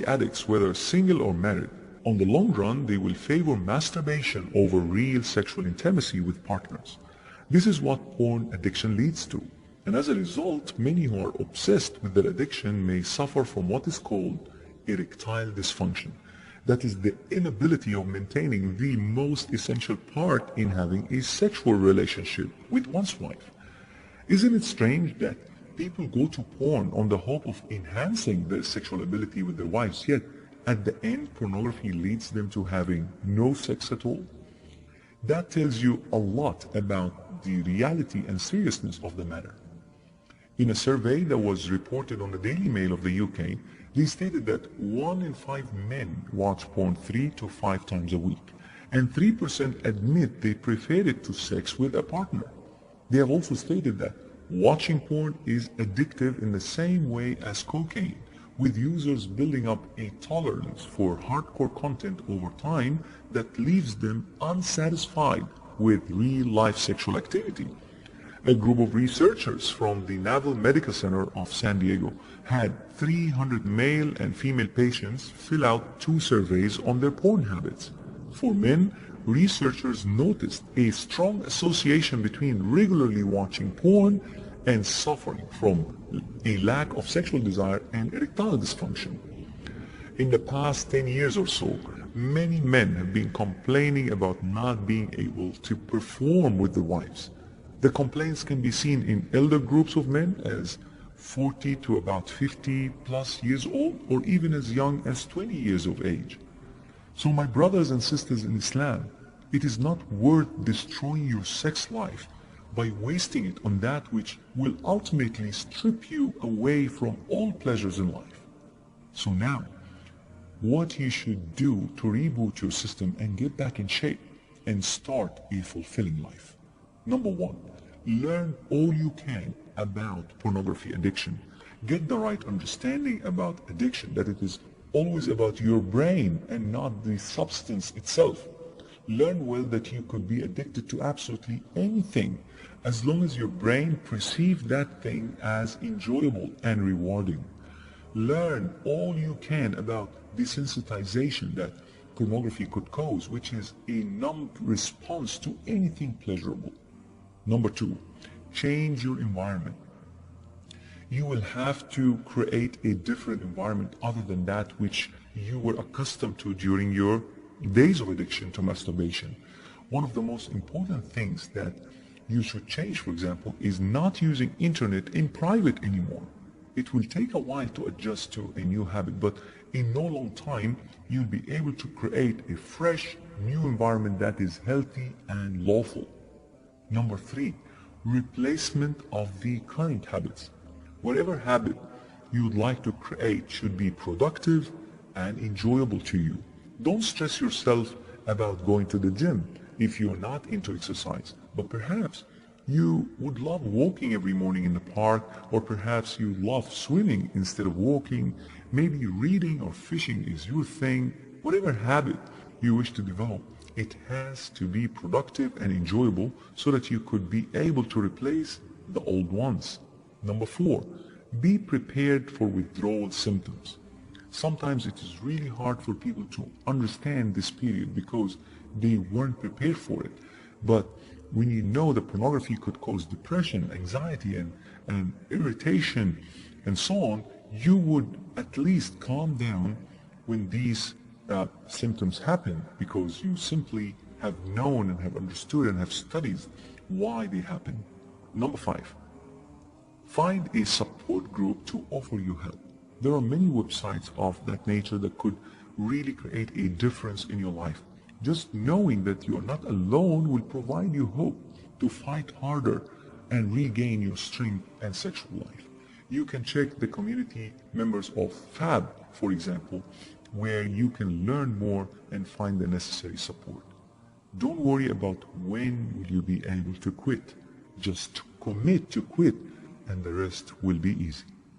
addicts, whether single or married, on the long run, they will favor masturbation over real sexual intimacy with partners. This is what porn addiction leads to. And as a result, many who are obsessed with their addiction may suffer from what is called erectile dysfunction. That is the inability of maintaining the most essential part in having a sexual relationship with one's wife. Isn't it strange that people go to porn on the hope of enhancing their sexual ability with their wives, yet at the end pornography leads them to having no sex at all? That tells you a lot about the reality and seriousness of the matter. In a survey that was reported on the Daily Mail of the UK, they stated that 1 in 5 men watch porn 3 to 5 times a week, and 3% admit they prefer it to sex with a partner. They have also stated that watching porn is addictive in the same way as cocaine, with users building up a tolerance for hardcore content over time that leaves them unsatisfied with real-life sexual activity. A group of researchers from the Naval Medical Center of San Diego had 300 male and female patients fill out 2 surveys on their porn habits. For men, researchers noticed a strong association between regularly watching porn and suffering from a lack of sexual desire and erectile dysfunction. In the past 10 years or so, many men have been complaining about not being able to perform with their wives. The complaints can be seen in elder groups of men as 40 to about 50 plus years old, or even as young as 20 years of age. So my brothers and sisters in Islam, it is not worth destroying your sex life by wasting it on that which will ultimately strip you away from all pleasures in life. So now, what you should do to reboot your system and get back in shape and start a fulfilling life. Number 1, learn all you can about pornography addiction. Get the right understanding about addiction, that it is always about your brain and not the substance itself. Learn well that you could be addicted to absolutely anything as long as your brain perceives that thing as enjoyable and rewarding. Learn all you can about desensitization that pornography could cause, which is a numb response to anything pleasurable. Number 2, change your environment. You will have to create a different environment other than that which you were accustomed to during your days of addiction to masturbation. One of the most important things that you should change, for example, is not using internet in private anymore. It will take a while to adjust to a new habit, but in no long time you'll be able to create a fresh, new environment that is healthy and lawful. Number 3, replacement of the current habits. Whatever habit you would like to create should be productive and enjoyable to you. Don't stress yourself about going to the gym if you're not into exercise, but perhaps you would love walking every morning in the park, or perhaps you love swimming instead of walking. Maybe reading or fishing is your thing. Whatever habit you wish to develop, it has to be productive and enjoyable so that you could be able to replace the old ones. Number 4, be prepared for withdrawal symptoms. Sometimes it is really hard for people to understand this period because they weren't prepared for it. But when you know that pornography could cause depression, anxiety, and irritation, and so on, you would at least calm down when these symptoms happen, because you simply have known and have understood and have studied why they happen. Number 5, find a support group to offer you help. There are many websites of that nature that could really create a difference in your life. Just knowing that you are not alone will provide you hope to fight harder and regain your strength and sexual life. You can check the community members of Fab, for example, where you can learn more and find the necessary support. Don't worry about when will you be able to quit. Just commit to quit, and the rest will be easy.